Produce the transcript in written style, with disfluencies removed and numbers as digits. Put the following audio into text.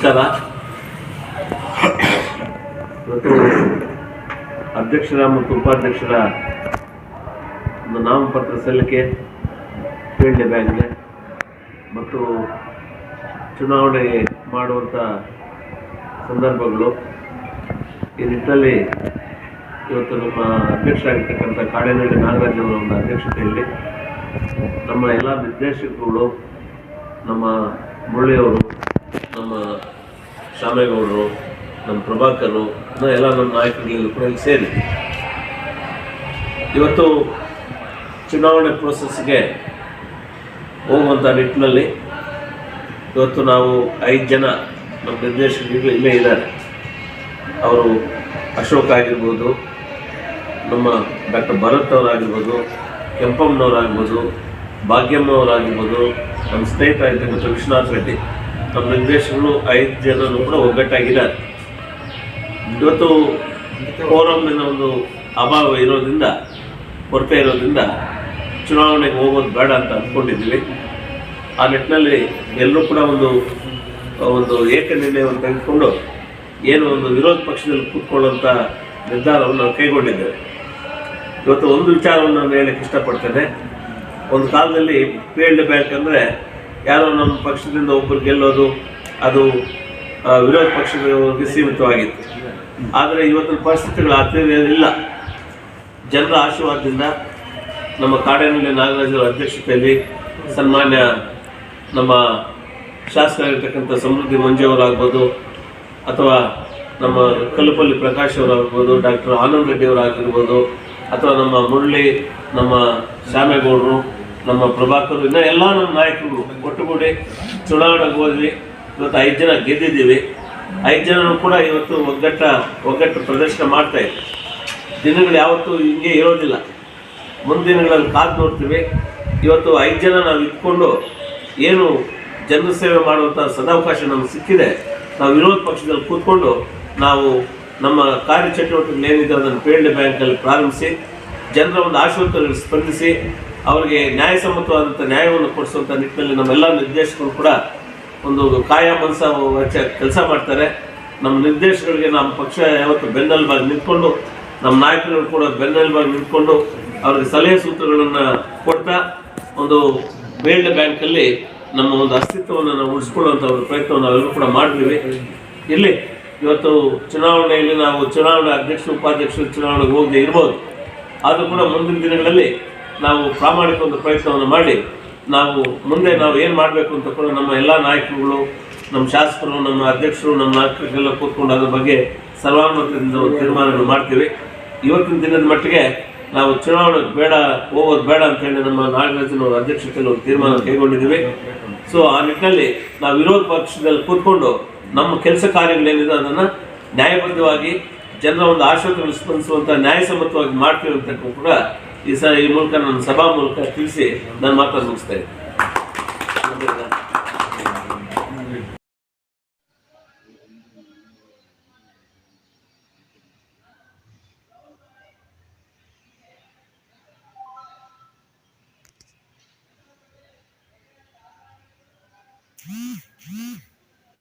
ನಮಸ್ಕಾರ. ಇವತ್ತು ಅಧ್ಯಕ್ಷರ ಮತ್ತು ಉಪಾಧ್ಯಕ್ಷರ ಒಂದು ನಾಮಪತ್ರ ಸಲ್ಲಿಕೆ ಫೀಲ್ಡ್ ಬ್ಯಾಂಕ್ಗೆ ಮತ್ತು ಚುನಾವಣೆ ಮಾಡುವಂಥ ಸಂದರ್ಭಗಳು ಈ ನಿಟ್ಟಿನಲ್ಲಿ ಇವತ್ತು ನಮ್ಮ ಅಧ್ಯಕ್ಷರಾಗಿರ್ತಕ್ಕಂಥ ಕಾಡೇನಹಳ್ಳಿ ನಾಗರಾಜ್ ಅವರ ಒಂದು ಅಧ್ಯಕ್ಷತೆಯಲ್ಲಿ ನಮ್ಮ ಎಲ್ಲ ನಿರ್ದೇಶಕರುಗಳು, ನಮ್ಮ ಮುರಳಿಯವರು, ನಮ್ಮ ಶಾಮೇಗೌಡರು, ನಮ್ಮ ಪ್ರಭಾಕರು, ಎಲ್ಲ ನಮ್ಮ ನಾಯಕರುಗಳು ಕೂಡ ಇಲ್ಲಿ ಸೇರಿ ಇವತ್ತು ಚುನಾವಣೆ ಪ್ರೋಸೆಸ್ಗೆ ಹೋಗುವಂಥ ನಿಟ್ಟಿನಲ್ಲಿ ಇವತ್ತು ನಾವು 5 ಜನ ನಮ್ಮ ನಿರ್ದೇಶಕರು ಇಲ್ಲೇ ಇದ್ದಾರೆ. ಅವರು ಅಶೋಕ್ ಆಗಿರ್ಬೋದು, ನಮ್ಮ ಡಾಕ್ಟರ್ ಭರತ್ ಅವರಾಗಿರ್ಬೋದು, ಕೆಂಪಮ್ಮನವರಾಗಿರ್ಬೋದು, ಭಾಗ್ಯಮ್ಮವರಾಗಿರ್ಬೋದು, ನಮ್ಮ ಸ್ನೇಹಿತರಾಗಿರ್ತಕ್ಕಂಥ ವಿಶ್ವನಾಥ್ ರೆಡ್ಡಿ, ನಮ್ಮ ನಿರ್ದೇಶಕರು 5 ಜನರು ಕೂಡ ಒಗ್ಗಟ್ಟಾಗಿದ್ದಾರೆ. ಇವತ್ತು ಫೋರಮ್ನ ಒಂದು ಅಭಾವ ಇರೋದ್ರಿಂದ, ಕೊರತೆ ಇರೋದ್ರಿಂದ ಚುನಾವಣೆಗೆ ಹೋಗೋದು ಬೇಡ ಅಂತ ಅಂದ್ಕೊಂಡಿದ್ದೀವಿ. ಆ ನಿಟ್ಟಿನಲ್ಲಿ ಎಲ್ಲರೂ ಕೂಡ ಒಂದು ಏಕನಿರ್ಣಯವನ್ನು ತೆಗೆದುಕೊಂಡು ಏನು ಒಂದು ವಿರೋಧ ಪಕ್ಷದಲ್ಲಿ ಕೂತ್ಕೊಳ್ಳುವಂಥ ನಿರ್ಧಾರವನ್ನು ನಾವು ಕೈಗೊಂಡಿದ್ದೇವೆ. ಇವತ್ತು ಒಂದು ವಿಚಾರವನ್ನು ನಾನು ಹೇಳಕ್ಕೆ ಇಷ್ಟಪಡ್ತೇನೆ. ಒಂದು ಕಾಲದಲ್ಲಿ ಫೀಲ್ಡ್ ಬ್ಯಾಂಕ್ ಅಂದರೆ ಯಾರೋ ನಮ್ಮ ಪಕ್ಷದಿಂದ ಒಬ್ಬರು ಗೆಲ್ಲೋದು, ಅದು ವಿರೋಧ ಪಕ್ಷದವರಿಗೆ ಸೀಮಿತವಾಗಿತ್ತು. ಆದರೆ ಇವತ್ತಿನ ಪರಿಸ್ಥಿತಿಗಳು ಇಲ್ಲ. ಜನರ ಆಶೀರ್ವಾದದಿಂದ ನಮ್ಮ ಕಾಡೇನಹಳ್ಳಿ ನಾಗರಾಜರ ಅಧ್ಯಕ್ಷತೆಯಲ್ಲಿ ಸನ್ಮಾನ್ಯ ನಮ್ಮ ಶಾಸಕರಾಗಿರ್ತಕ್ಕಂಥ ಸಮೃದ್ಧಿ ಮಂಜುವರಾಗ್ಬೋದು, ಅಥವಾ ನಮ್ಮ ಕಲ್ಲುಪಲ್ಲಿ ಪ್ರಕಾಶ್ ಅವರಾಗ್ಬೋದು, ಡಾಕ್ಟರ್ ಆನಂದ್ ರೆಡ್ಡಿ ಅವರಾಗಿರ್ಬೋದು, ಅಥವಾ ನಮ್ಮ ಮುರಳಿ, ನಮ್ಮ ಶಾಮೇಗೌಡರು, ನಮ್ಮ ಪ್ರಭಾಕರು, ಇನ್ನೂ ಎಲ್ಲ ನಮ್ಮ ನಾಯಕರು ಒಟ್ಟುಗೂಡಿ ಚುನಾವಣೆಗೆ ಹೋದ್ವಿ. ಇವತ್ತು 5 ಜನ ಗೆದ್ದಿದ್ದೀವಿ. 5 ಜನರು ಕೂಡ ಇವತ್ತು ಒಗ್ಗಟ್ಟು ಪ್ರದರ್ಶನ ಮಾಡ್ತಾಯಿದ್ವಿ. ದಿನಗಳು ಯಾವತ್ತೂ ಹಿಂಗೆ ಇರೋದಿಲ್ಲ, ಮುಂದಿನಗಳಲ್ಲಿ ಕಾದು ನೋಡ್ತೀವಿ. ಇವತ್ತು 5 ಜನ ನಾವು ಇಟ್ಕೊಂಡು ಏನು ಜನರ ಸೇವೆ ಮಾಡುವಂಥ ಸದಾವಕಾಶ ನಮ್ಗೆ ಸಿಕ್ಕಿದೆ. ನಾವು ವಿರೋಧ ಪಕ್ಷದಲ್ಲಿ ಕೂತ್ಕೊಂಡು ನಾವು ನಮ್ಮ ಕಾರ್ಯಚಟುವಟಿಕೆಗಳು ಏನಿದೆ ಅದನ್ನು ಫೀಲ್ಡ್ ಬ್ಯಾಂಕಲ್ಲಿ ಪ್ರಾರಂಭಿಸಿ ಜನರ ಒಂದು ಆಶೋತ್ತರಗಳಿಗೆ ಸ್ಪಂದಿಸಿ ಅವರಿಗೆ ನ್ಯಾಯಸಮ್ಮತವಾದಂಥ ನ್ಯಾಯವನ್ನು ಕೊಡಿಸುವಂಥ ನಿಟ್ಟಿನಲ್ಲಿ ನಮ್ಮೆಲ್ಲ ನಿರ್ದೇಶಕರು ಕೂಡ ಒಂದು ಕಾಯ ಮನಸ ಕೆಲಸ ಮಾಡ್ತಾರೆ. ನಮ್ಮ ನಿರ್ದೇಶಕರಿಗೆ ನಮ್ಮ ಪಕ್ಷ ಯಾವತ್ತು ಬೆನ್ನೆಲುಬಾಗಿ ನಿಂತ್ಕೊಂಡು, ನಮ್ಮ ನಾಯಕರು ಕೂಡ ಬೆನ್ನೆಲುಬಾಗಿ ನಿಂತ್ಕೊಂಡು ಅವ್ರಿಗೆ ಸಲಹೆ ಸೂತ್ರಗಳನ್ನು ಕೊಡ್ತಾ ಒಂದು ಫೀಲ್ಡ್ ಬ್ಯಾಂಕಲ್ಲಿ ನಮ್ಮ ಒಂದು ಅಸ್ತಿತ್ವವನ್ನು ನಾವು ಉಳಿಸ್ಕೊಳ್ಳುವಂಥ ಒಂದು ಪ್ರಯತ್ನವನ್ನು ನಾವೆಲ್ಲರೂ ಕೂಡ ಮಾಡ್ತೀವಿ. ಇಲ್ಲಿ ಇವತ್ತು ಚುನಾವಣೆಯಲ್ಲಿ ನಾವು ಚುನಾವಣೆ ಅಧ್ಯಕ್ಷ ಉಪಾಧ್ಯಕ್ಷರು ಚುನಾವಣೆಗೆ ಹೋಗದೆ ಇರ್ಬೋದು, ಆದರೂ ಕೂಡ ಮುಂದಿನ ದಿನಗಳಲ್ಲಿ ನಾವು ಪ್ರಾಮಾಣಿಕ ಒಂದು ಪ್ರಯತ್ನವನ್ನು ಮಾಡಿ ನಾವು ಮುಂದೆ ನಾವು ಏನು ಮಾಡಬೇಕು ಅಂತ ಕೂಡ ನಮ್ಮ ಎಲ್ಲ ನಾಯಕರುಗಳು, ನಮ್ಮ ಶಾಸಕರು, ನಮ್ಮ ಅಧ್ಯಕ್ಷರು, ನಮ್ಮ ನಾಯಕರಿಗೆಲ್ಲ ಕೂತ್ಕೊಂಡು ಅದ್ರ ಬಗ್ಗೆ ಸರ್ವಾನುಮತದಿಂದ ಒಂದು ತೀರ್ಮಾನಗಳು ಮಾಡ್ತೀವಿ. ಇವತ್ತಿನ ದಿನದ ಮಟ್ಟಿಗೆ ನಾವು ಚುನಾವಣೆಗೆ ಹೋಗೋದು ಬೇಡ ಅಂತೇಳಿ ನಮ್ಮ ನಾಗರಾಜನವರ ಅಧ್ಯಕ್ಷತೆಯಲ್ಲಿ ಒಂದು ತೀರ್ಮಾನ ಕೈಗೊಂಡಿದ್ದೀವಿ. ಸೊ ಆ ನಿಟ್ಟಿನಲ್ಲಿ ನಾವು ವಿರೋಧ ಪಕ್ಷದಲ್ಲಿ ಕೂತ್ಕೊಂಡು ನಮ್ಮ ಕೆಲಸ ಕಾರ್ಯಗಳೇನಿದೆ ಅದನ್ನು ನ್ಯಾಯಬದ್ಧವಾಗಿ ಜನರ ಒಂದು ಆಶೋತ್ತರಗಳು ಸ್ಪಂದಿಸುವಂಥ ನ್ಯಾಯಸಮ್ಮತವಾಗಿ ಮಾಡ್ತೀವಿ ಅಂತ ಕೂಡ ಈ ಮೂಲಕ ನನ್ನ ಸಭಾ ಮೂಲಕ ತಿಳಿಸಿ ನಾನು ಮಾತನ್ನು ಮುಗಿಸ್ತಾ ಇದ್ದೀನಿ.